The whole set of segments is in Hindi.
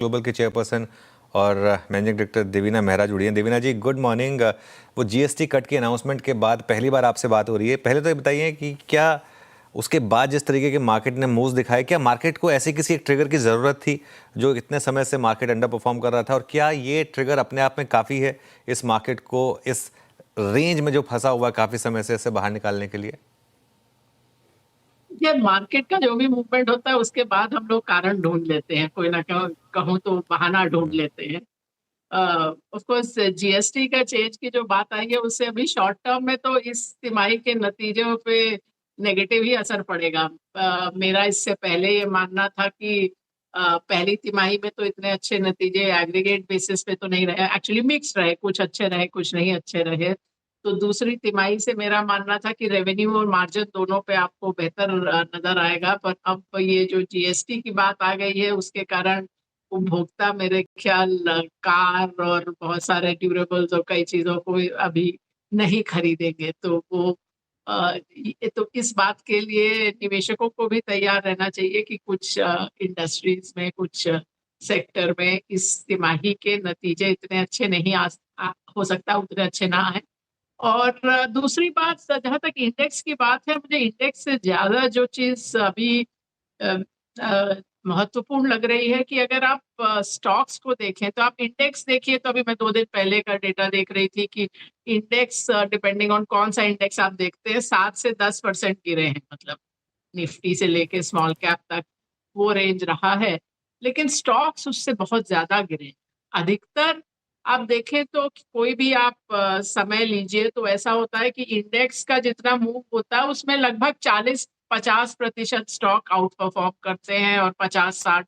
ग्लोबल के चेयरपर्सन और मैनेजिंग डायरेक्टर देवीना मेहरा जुड़ी हैं। देवीना जी, गुड मॉर्निंग। वो जीएसटी कट की अनाउंसमेंट के बाद पहली बार आपसे बात हो रही है। पहले तो ये बताइए कि क्या उसके बाद जिस तरीके के मार्केट ने मूव्स दिखाए, क्या मार्केट को ऐसी किसी एक ट्रिगर की ज़रूरत थी जो इतने समय से मार्केट अंडर परफॉर्म कर रहा था, और क्या ये ट्रिगर अपने आप में काफ़ी है इस मार्केट को इस रेंज में जो फंसा हुआ है काफ़ी समय से, इससे बाहर निकालने के लिए? ये मार्केट का जो भी मूवमेंट होता है उसके बाद हम लोग कारण ढूंढ लेते हैं, कोई ना कहूँ तो बहाना ढूंढ लेते हैं। ऑफ कोर्स जीएसटी का चेंज की जो बात आई है उससे अभी शॉर्ट टर्म में तो इस तिमाही के नतीजों पे नेगेटिव ही असर पड़ेगा। मेरा इससे पहले ये मानना था कि पहली तिमाही में तो इतने अच्छे नतीजे एग्रीगेट बेसिस पे तो नहीं रहे, एक्चुअली मिक्स रहे, कुछ अच्छे रहे कुछ नहीं अच्छे रहे। तो दूसरी तिमाही से मेरा मानना था कि रेवेन्यू और मार्जिन दोनों पे आपको बेहतर नजर आएगा, पर अब ये जो जीएसटी की बात आ गई है उसके कारण उपभोक्ता मेरे ख्याल कार और बहुत सारे ड्यूरेबल्स और कई चीजों को अभी नहीं खरीदेंगे। तो वो तो इस बात के लिए निवेशकों को भी तैयार रहना चाहिए कि कुछ इंडस्ट्रीज में, कुछ सेक्टर में इस तिमाही के नतीजे इतने अच्छे नहीं हो सकता उतने अच्छे ना आए। और दूसरी बात, जहां तक इंडेक्स की बात है, मुझे इंडेक्स से ज्यादा जो चीज अभी अ, अ, महत्वपूर्ण लग रही है कि अगर आप स्टॉक्स को देखें तो आप इंडेक्स देखिए। तो अभी मैं 2 दिन पहले का डेटा देख रही थी कि इंडेक्स, डिपेंडिंग ऑन कौन सा इंडेक्स आप देखते हैं, 7 से 10% गिरे हैं। मतलब निफ्टी से लेके स्मॉल कैप तक वो रेंज रहा है, लेकिन स्टॉक्स उससे बहुत ज्यादा गिरे। अधिकतर आप देखें तो कोई भी आप समय लीजिए तो ऐसा होता है कि इंडेक्स का जितना मूव होता है उसमें लगभग 40-50% स्टॉक आउट परफॉर्म करते हैं और 50-60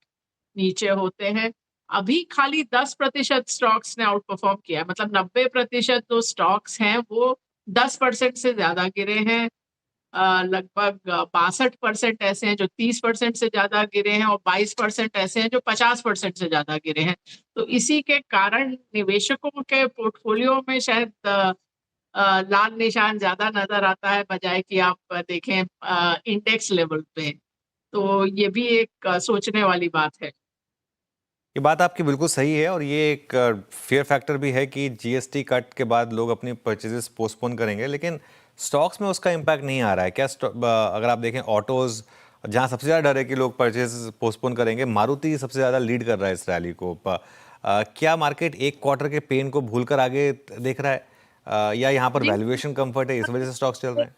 नीचे होते हैं। अभी खाली 10% स्टॉक्स ने आउट परफॉर्म किया है, मतलब 90% जो स्टॉक्स हैं वो 10% से ज्यादा गिरे हैं। लगभग 62% ऐसे हैं जो 30% से ज्यादा गिरे हैं और 22% ऐसे हैं जो 50% से ज्यादा गिरे हैं। तो इसी के कारण निवेशकों के पोर्टफोलियो में शायद लाल निशान ज्यादा नजर आता है, बजाय कि आप देखें इंडेक्स लेवल पे। तो ये भी एक सोचने वाली बात है। ये बात आपकी बिल्कुल सही है, और ये एक फेयर फैक्टर भी है कि जीएसटी कट के बाद लोग अपनी परचेजेस पोस्टपोन करेंगे, लेकिन स्टॉक्स में उसका इम्पैक्ट नहीं आ रहा है क्या? अगर आप देखें ऑटोज, जहां सबसे ज़्यादा डर है कि लोग परचेज पोस्टपोन करेंगे, मारुति सबसे ज़्यादा लीड कर रहा है इस रैली को। क्या मार्केट एक क्वार्टर के पेन को भूलकर आगे देख रहा है, या यहाँ पर नहीं, वैल्यूएशन कंफर्ट है इस वजह से स्टॉक्स चल रहे हैं?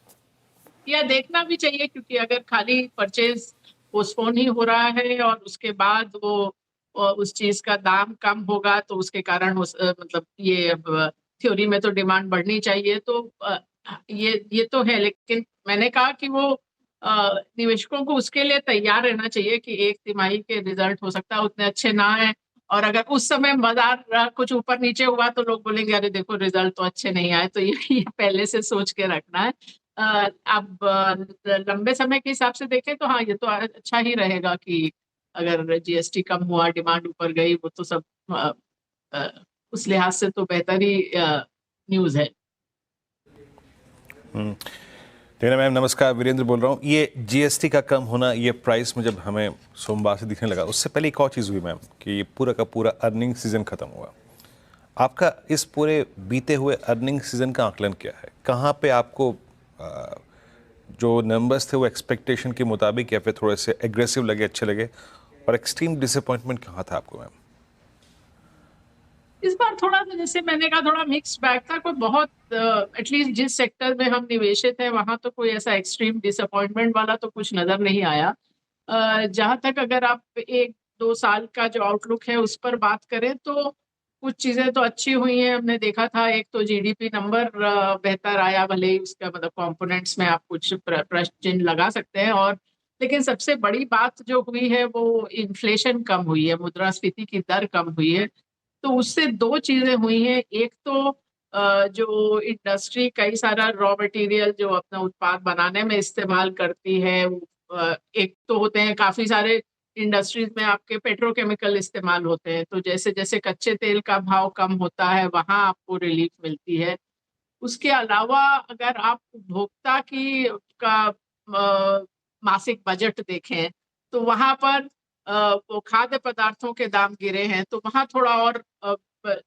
या देखना भी चाहिए, क्योंकि अगर खाली परचेज पोस्टपोन ही हो रहा है और उसके बाद वो उस चीज का दाम कम होगा तो उसके कारण मतलब ये अब थ्योरी में तो डिमांड बढ़नी चाहिए। तो ये तो है, लेकिन मैंने कहा कि वो निवेशकों को उसके लिए तैयार रहना चाहिए कि एक तिमाही के रिजल्ट हो सकता है उतने अच्छे ना आए, और अगर उस समय बाजार कुछ ऊपर नीचे हुआ तो लोग बोलेंगे अरे देखो रिजल्ट तो अच्छे नहीं आए। तो ये पहले से सोच के रखना है। अब लंबे समय के हिसाब से देखें तो हाँ, ये तो अच्छा ही रहेगा कि अगर जीएसटी कम हुआ, डिमांड ऊपर गई, वो तो सब अ, अ, उस लिहाज से तो बेहतर ही न्यूज है। तेरा मैम नमस्कार, वीरेंद्र बोल रहा हूँ। ये जीएसटी का कम होना, ये प्राइस में जब हमें सोमवार से दिखने लगा, उससे पहले एक और चीज़ हुई मैम कि ये पूरा का पूरा अर्निंग सीजन खत्म हुआ। आपका इस पूरे बीते हुए अर्निंग सीजन का आकलन क्या है? कहाँ पे आपको अ, जो नंबर्स थे वो एक्सपेक्टेशन के मुताबिक या फिर थोड़े से एग्रेसिव लगे, अच्छे लगे, और एक्सट्रीम डिसअपॉइंटमेंट कहाँ था आपको मैम? इस बार थोड़ा सा, जैसे मैंने कहा, थोड़ा मिक्स बैग था। कोई बहुत, एटलीस्ट जिस सेक्टर में हम निवेशित हैं वहां तो कोई ऐसा एक्सट्रीम डिसअपॉइंटमेंट वाला तो कुछ नजर नहीं आया। जहां तक अगर आप 1-2 साल का जो आउटलुक है उस पर बात करें तो कुछ चीजें तो अच्छी हुई हैं। हमने देखा था, एक तो जीडीपी नंबर बेहतर आया, भले ही उसका मतलब कंपोनेंट्स में आप कुछ प्रश्न चिन्ह लगा सकते हैं। और लेकिन सबसे बड़ी बात जो हुई है वो इन्फ्लेशन कम हुई है, मुद्रास्फीति की दर कम हुई है। तो उससे दो चीजें हुई हैं। एक तो जो इंडस्ट्री कई सारा रॉ मटेरियल जो अपना उत्पाद बनाने में इस्तेमाल करती है, एक तो होते हैं काफी सारे इंडस्ट्रीज में आपके पेट्रोकेमिकल इस्तेमाल होते हैं, तो जैसे जैसे कच्चे तेल का भाव कम होता है वहां आपको रिलीफ मिलती है। उसके अलावा अगर आप उपभोक्ता की का मासिक बजट देखें तो वहां पर वो खाद्य पदार्थों के दाम गिरे हैं, तो वहाँ थोड़ा और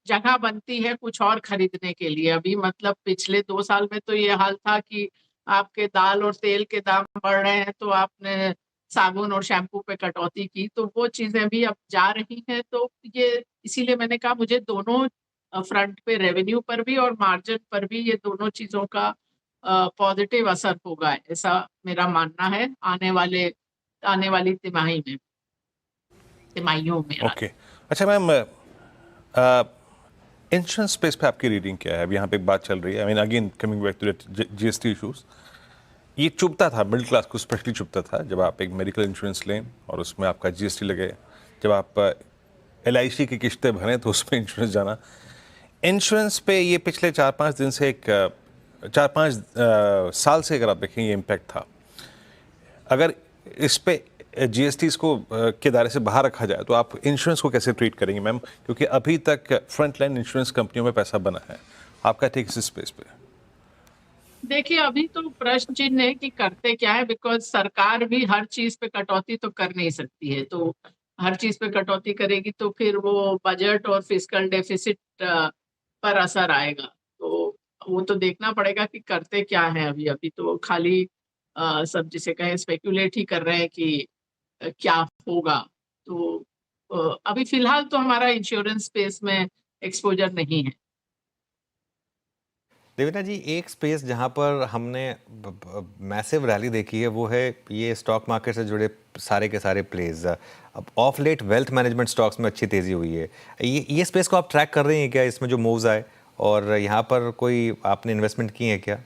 जगह बनती है कुछ और खरीदने के लिए। अभी मतलब पिछले 2 साल में तो ये हाल था कि आपके दाल और तेल के दाम बढ़ रहे हैं, तो आपने साबुन और शैम्पू पे कटौती की, तो वो चीज़ें भी अब जा रही हैं। तो ये इसीलिए मैंने कहा मुझे दोनों फ्रंट पे, रेवेन्यू पर भी और मार्जिन पर भी, ये दोनों चीज़ों का पॉजिटिव असर होगा, ऐसा मेरा मानना है आने वाली तिमाहियों में। ओके। अच्छा मैम, इंश्योरेंस स्पेस पे आपकी रीडिंग क्या है? अब यहाँ पे एक बात चल रही है, I mean again coming back to GST issues. ये चुभता था, मिडिल क्लास को स्पेशली चुभता था जब आप एक मेडिकल इंश्योरेंस लें और उसमें आपका जीएसटी लगे, जब आप LIC की किस्तें भरें तो उसमें इंश्योरेंस जाना। इंश्योरेंस पे ये पिछले 4-5 दिन से 4-5 साल से अगर आप देखें ये इम्पैक्ट था। अगर इस पे जीएसटी को के दायरे से बाहर रखा जाए तो आप इंश्योरेंस को कैसे ट्रीट करेंगे मैम? क्योंकि अभी तक फ्रंटलाइन इंश्योरेंस कंपनियों में पैसा बना है। आपका टेक इस स्पेस पे? देखिए, अभी तो प्रश्न चिन्ह है कि करते क्या है, बिकॉज़ सरकार भी हर चीज़ पे कटौती तो कर नहीं सकती है। तो हर चीज़ पे कटौती करेगी तो फिर वो बजट और फिस्कल डेफिसिट पर असर आएगा। तो वो तो देखना पड़ेगा कि करते क्या हैं अभी। अभी तो खाली सब जिसे कहें स्पेकुलेट ही कर रहे हैं कि क्या होगा। तो अभी फ़िलहाल तो हमारा इंश्योरेंस स्पेस में एक्सपोज़र नहीं है। देवेना जी, एक स्पेस जहाँ पर हमने मैसिव रैली देखी है वो है ये स्टॉक मार्केट से जुड़े सारे के सारे प्लेज। अब of late wealth management stocks में अच्छी तेज़ी हुई है। ये स्पेस को आप ट्रैक कर रहे हैं क्या, इसमें जो मूव्स आए, और यहाँ पर कोई आपने इन्वेस्टमेंट की है क्या?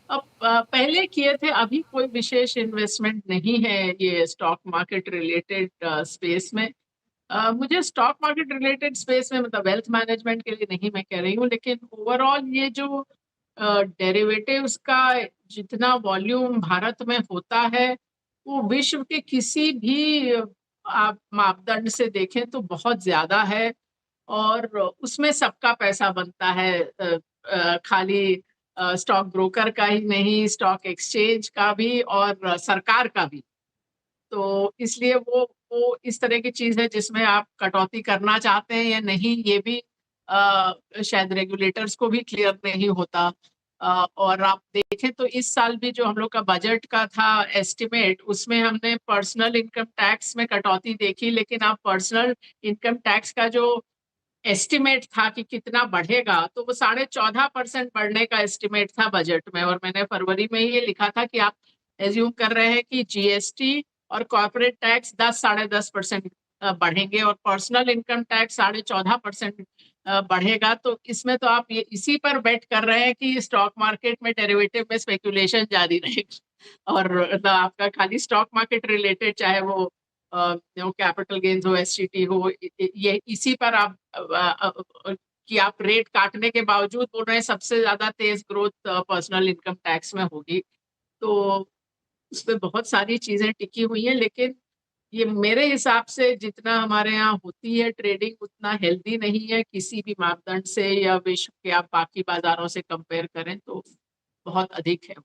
अब पहले किए थे, अभी कोई विशेष इन्वेस्टमेंट नहीं है ये स्टॉक मार्केट रिलेटेड स्पेस में। मुझे स्टॉक मार्केट रिलेटेड स्पेस में, मतलब वेल्थ मैनेजमेंट के लिए नहीं मैं कह रही हूँ, लेकिन ओवरऑल ये जो डेरिवेटिव्स का जितना वॉल्यूम भारत में होता है, वो विश्व के किसी भी आप मापदंड से देखें तो बहुत ज़्यादा है। और उसमें सबका पैसा बनता है, खाली स्टॉक ब्रोकर का ही नहीं, स्टॉक एक्सचेंज का भी और सरकार का भी। तो इसलिए वो इस तरह की चीज़ है जिसमें आप कटौती करना चाहते हैं या नहीं, ये भी शायद रेगुलेटर्स को भी क्लियर नहीं होता। और आप देखें तो इस साल भी जो हम लोग का बजट का था एस्टिमेट, उसमें हमने पर्सनल इनकम टैक्स में कटौती देखी, लेकिन आप पर्सनल इनकम टैक्स का जो एस्टिमेट था कि कितना बढ़ेगा, तो वो 14.5% बढ़ने का एस्टिमेट था बजट में। और मैंने फरवरी में ही ये लिखा था कि आप एज्यूम कर रहे हैं कि जीएसटी और कॉर्पोरेट टैक्स 10 साढ़े 10% बढ़ेंगे और पर्सनल इनकम टैक्स 14.5% बढ़ेगा। तो इसमें तो आप ये इसी पर बेट कर रहे हैं कि स्टॉक मार्केट में डेरिवेटिव में स्पेकुलेशन जारी रहेगा। और मतलब आपका खाली स्टॉक मार्केट रिलेटेड, चाहे वो कैपिटल गेन्स हो, एसटीटी हो, ये इसी पर आप कि आप रेट काटने के बावजूद बोल रहे हैं सबसे ज्यादा तेज ग्रोथ पर्सनल इनकम टैक्स में होगी। तो उसमें बहुत सारी चीजें टिकी हुई हैं, लेकिन ये मेरे हिसाब से जितना हमारे यहाँ होती है ट्रेडिंग, उतना हेल्दी नहीं है किसी भी मापदंड से, या विश्व के आप बाकी बाजारों से कंपेयर करें तो बहुत अधिक है।